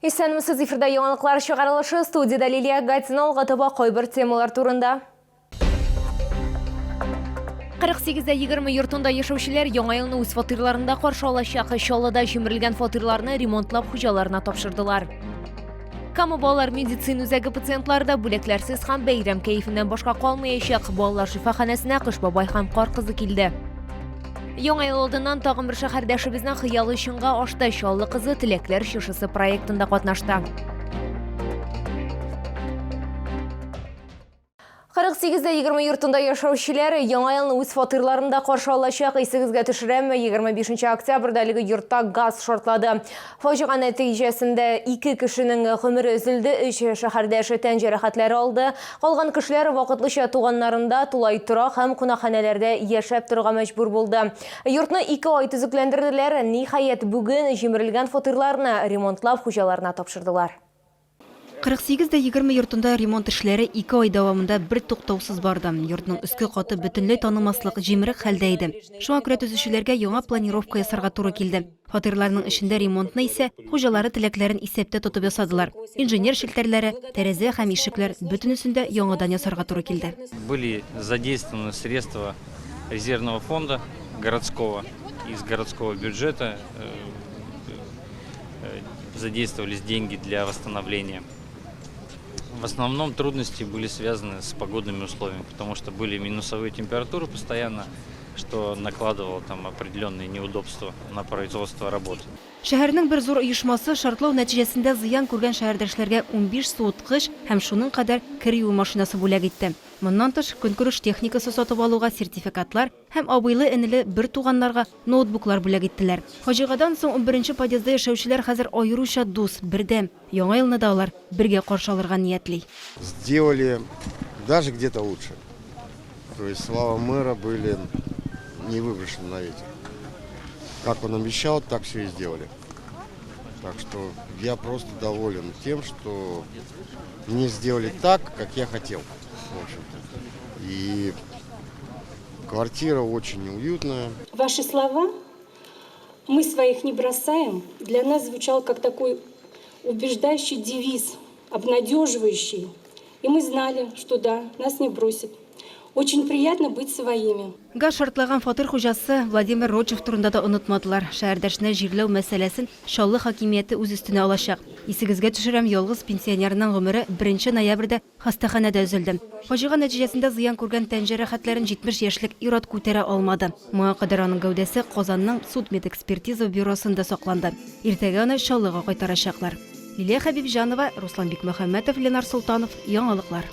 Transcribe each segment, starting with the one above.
Исәнмесез, эфирда яңалыклар чыгарылышы, студияда Лилия Гатина алгатыба кайбер темалар турында. 48-20 йортында яшәүчеләр яңа елны үз фатирларында каршы алачак. Чаллыда җимерелгән фатирларны ремонтлап хуҗаларына тапшырдылар. Кама балалар медицина үзәге пациентларда бүләкләрсез һәм бәйрәм кәефеннән башка калмаячак. Балалар шифаханәсенә Кыш бабай һәм кар кызы килде. Яңа ел алдыннан тагын бер шәһәрдәшебезнең хыялы чынга ашты. Чаллы кызы теләкләр чишысы проектында катнашты. 48-20 йортында яшәүчеләр яңа елны үз фатирларында каршы алачак. Исегезгә төшерәм, 25 октябрьдә әлеге йортта газ шартлады. Фаҗига нәтиҗәсендә 2 кешенең гомере өзелде, 3 шәһәрдәше тән җәрәхәтләре алды. Калган кешеләр вакытлыча туганнарында тулай тора һәм кунакханәләрдә яшәп торырга мәҗбүр булды. Йортны 2 ай төзекләндерделәр. Ниһаять бүген җимерелгән фатирларны ремонтлап хуҗаларына тапшырдылар. 48-20 йортында ремонт эшләре 2 ай дәвамында бер туктаусыз барды. Йортның өске каты бөтенләй танымаслык җимерек хәлдә иде. Шуңа күрә төзүчеләргә яңа планировка ясарга туры килде. Фатирларның эшендә ремонтны исә хуҗалары теләкләрен исәптә тотып ясадылар. Инженер шелтәрләре, тәрәзә һәм ишекләр бөтенесендә яңадан ясарга туры килде. Были задействованы средства резервного фонда городского, из городского бюджета задействовались деньги для восстановления. В основном трудности были связаны с погодными условиями, потому что были минусовые температуры постоянно, что накладывало там определенные неудобства на производство работ. Шәһәрнең бер зур оешмасы шартлау нәтиҗәсендә зыян күргән шәһәрдәшләргә 15 суыткыч һәм шуның кадәр кер юу машинасы бүләк итте. Моннан тыш көнкүреш техникасы сатып алуга сертификатлар һәм абыйлы-энеле бер туганнарга ноутбуклар бүләк иттеләр. Фаҗигадан соң 11-нче подъездда яшәүчеләр хәзер аеруча дус, бердәм. Яңа елны да алар бергә каршы алырга ниятли. Сделали даже где-то лучше. То есть слова мэра были не выброшены на ветер. Как он обещал, так все и сделали. Так что я просто доволен тем, что мне сделали так, как я хотел. В общем-то. И квартира очень уютная. Ваши слова «Мы своих не бросаем» для нас звучал как такой убеждающий девиз, обнадеживающий. И мы знали, что да, нас не бросят. Очень приятно быть своими. Газ шартлаган фатир хуҗасы Владимир Рочев турында да онытмадылар. Шәһәрдәшне җирләү мәсьәләсен Чаллы хакимияте үз өстенә алачак. Исегезгә төшерәм, ялгыз пенсионерның гомере 1 ноябрьдә хастаханәдә өзелде. Фаҗига нәтиҗәсендә зыян күргән тән җәрәхәтләрен 70 яшьлек Ират күтәрә алмады. Моңа кадәр аның гәүдәсе Казанның судмедэкспертиза бюросында сакланды. Иртәгә аны Чаллыга кайтарачаклар. Лилия Хәбибҗанова, Руслан Бикмөхәммәтов, Ленар Султанов. Яңалыклар.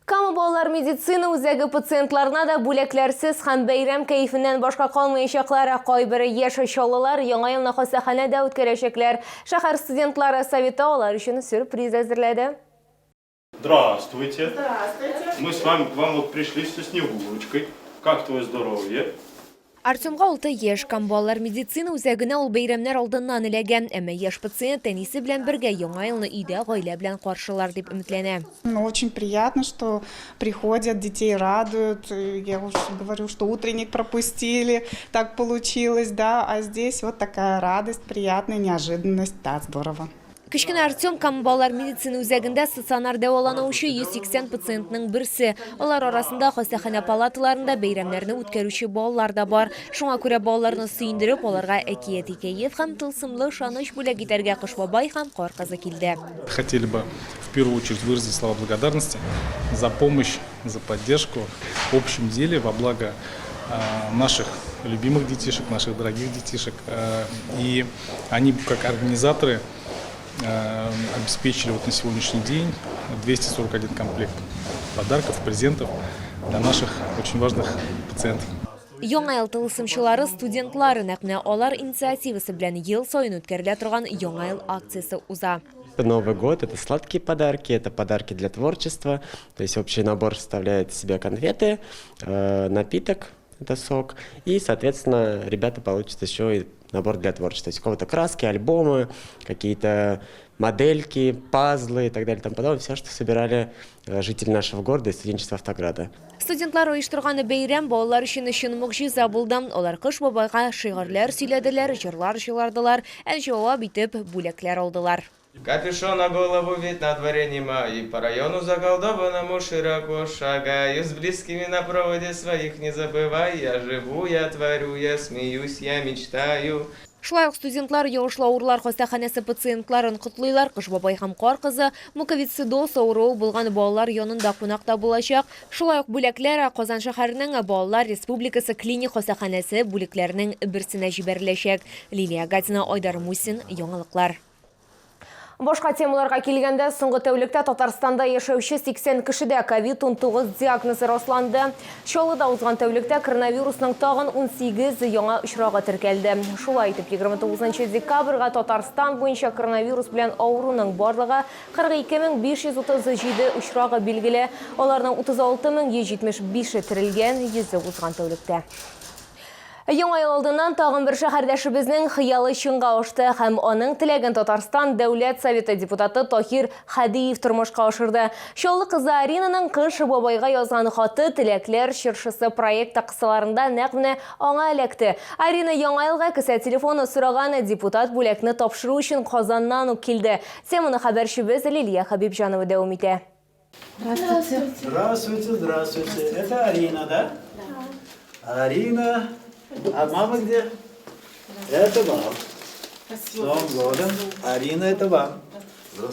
Кама балалар медицина үзәге пациентларына да бүләкләрсез һәм бәйрәм кәефеннән башка калмаячаклар. Кайбер яшь чаллылар яңа елны хастаханәдә үткәрәчәкләр. Шәһәр студентлары советы алар өчен сюрприз әзерләде. Здравствуйте. Здравствуйте. Мы с вами к вам вот пришли со Снегурочкой. Как твое здоровье? Артемга 6 яшь, Кама балалар медицина үзәгенә ул бәйрәмнәр алдыннан эләгән, әмма яшь пациент әнисе белән бергә яңа елны өйдә гаилә белән каршылар дип өметләнә. Очень приятно, что приходят, детей радуют. Я уж говорю, что утренник пропустили, так получилось, да. А здесь вот такая радость, приятная неожиданность, да, здорово. Кичкенә Артем Кама балалар медицина үзәгендә стационар дәвалаучы 180 пациентның берсе. Алар арасында хастаханә палаталарында бәйрәмнәрне үткәрүче балалар да бар. Шуңа күрә балаларны сөендереп, аларга әкият хикәят һәм тылсымлы шаныш бүләк итәргә Кыш бабай һәм кар кызы килде. Хотели бы в первую очередь выразить слова благодарности за помощь, за поддержку в общем деле во благо наших любимых детишек, наших дорогих детишек. И они, как организаторы, обеспечили вот на сегодняшний день 241 комплект подарков, презентов для наших очень важных пациентов. Яңа ел тылсымчылары студентлары нәкъ алар инициативасы белән ел саен үткәрелә торган яңа ел акциясе уза. Новый год – это сладкие подарки, это подарки для творчества. То есть общий набор составляет в себя конфеты, напиток – это сок. И, соответственно, ребята получат еще и набор для творчества. То есть у кого-то краски, альбомы, какие-то модельки, пазлы и так далее. Там подобное. Все, что собирали жители нашего города и студенчества Автограда. Студентлар оештырган бәйрәм балалар өчен мөгҗиза булды. Алар Кыш бабайга шигырьләр сөйләделәр, җырлар җырладылар, җавап итеп бүләкләр алдылар. Капюшон на голову, ведь на дворе нема, и по району заколдованному широко шагаю. С близкими на проводе своих не забывай, я живу, я творю, я смеюсь, я мечтаю. Шулай ук студентлар яушлы ауырлар хастаханасы пациентларын құтлыйлар. Қыш бабай һәм қар кызы муковисцидоз ауруы булган балалар янында кунакта булачак. Шулай ук бүләкләр Казан шәһәренең балалар республикасы клиник хастаханасы бүлекләренең берсенә җибәреләчәк. Лилия Гатина, Айдар Мусин, яңалыклар. Башка темаларга килгәндә, соңгы тәүлектә Татарстанда яшәүче 80 кешедә COVID-19 диагнозы расланды. Чаллыда узган тәүлектә коронавирусның тагын 18 яңа очрагы теркәлде. Шулай итеп, 29 декабрьгә Татарстан буенча коронавирус белән авыруның барлыгы 42537 очрагы билгеле. Аларның 36175 терелгән, 100 узган тәүлектә. Яңа ел алдыннан тагын бер шәһәрдәшебезнең хыялы чынга ашты һәм аның теләген Татарстан Дәүләт Советы депутаты Тахир Хәдиев тормышка ашырды. Чаллы кызы Аринаның Кыш бабайга язган хаты теләкләр чыршысы проекты кысаларында нәкъ аңа эләкте. Арина яңа елга кесә телефоны сораган депутат бүләкне тапшыру өчен Казаннан ук килде. Теманы хәбәрчебез Лилия Хәбибҗанова дәвам итә. Здравствуйте. Здравствуйте, здравствуйте. Это Арина, да? Да. Арина. А мама где? Это вам. С Новым годом. Арина, это вам.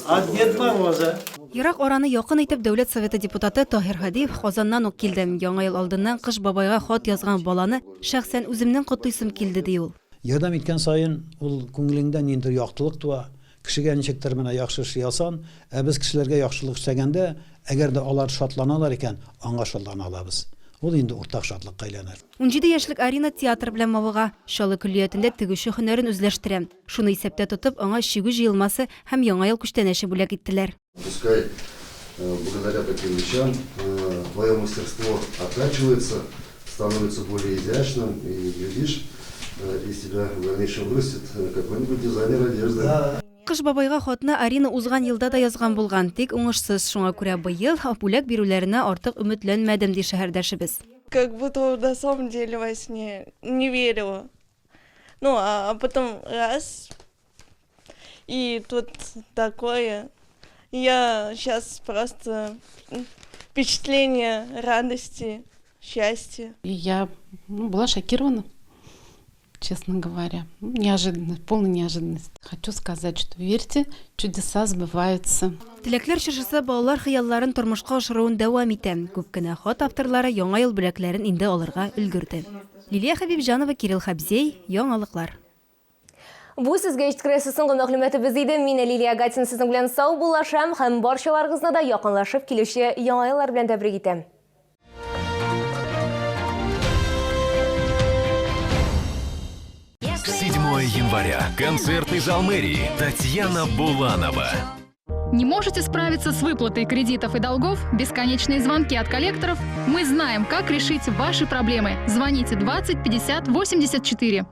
От Дед Мороза. Ерак араны якын итеп Дәүләт Советы депутаты Тахир Хәдиев Казаннан ук килде. Яңа ел алдыннан Кыш бабайга хат язган баланы шәхсән үземнең котлыйсым килде ди ул. Ярдәм иткән сайын ул күңелеңдә ниндидер яктылык туа. Кешегә ничектер менә яхшы эш ясан, ә без кешеләргә яхшылык эшләгәндә, әгәр дә алар шатланалар икән, аңа шатлана алабыз. Ул инде уртак шатлыкка әйләнер. 17 яшьлек Арина театр белән мавыга, Чаллы күллиятендә тегүче һөнәрен үзләштерә. Шуны исәптә тотып, аңа чигү җыелмасы һәм яңа ел күчтәнәше бүләк иттеләр. Пускай благодаря таким вещам твое мастерство оттачивается, становится более изящным, и глядишь, из тебя в дальнейшем вырастет какой-нибудь дизайнер одежды. Кыш бабайга хатны Арина узган елда да язган булган, тик уңышсыз. Шуңа күрә быел бүләк бирүләренә артык өметләнмәдем ди шәһәрдәшебез. Как будто на самом деле во сне не верила. Ну, а потом раз, и тут такое. Я сейчас просто впечатление радости, счастья. Я была шокирована, честно говоря. Неожиданность, полная неожиданность. Хочу сказать, что верьте, чудеса сбываются. Теләкләр чыршысы балалар хыялларын тормышка ашыруын дәвам итә. Күп кенә хат авторлары яңа ел бүләкләрен инде алырга өлгерде. Лилия Хәбибҗанова, Кирилл Хабзей, яңалыклар. Бу сезгә җиткерәсе соңгы мәгълүматыбыз иде. Мин Лилия Гатина сезнең белән сау булашам һәм барчаларыгызны да якынлашып килүче яңа еллар белән тәбрик итәм. 7 января. Концертный зал мэрии. Татьяна Буланова. Не можете справиться с выплатой кредитов и долгов? Бесконечные звонки от коллекторов? Мы знаем, как решить ваши проблемы. Звоните 20 50 84.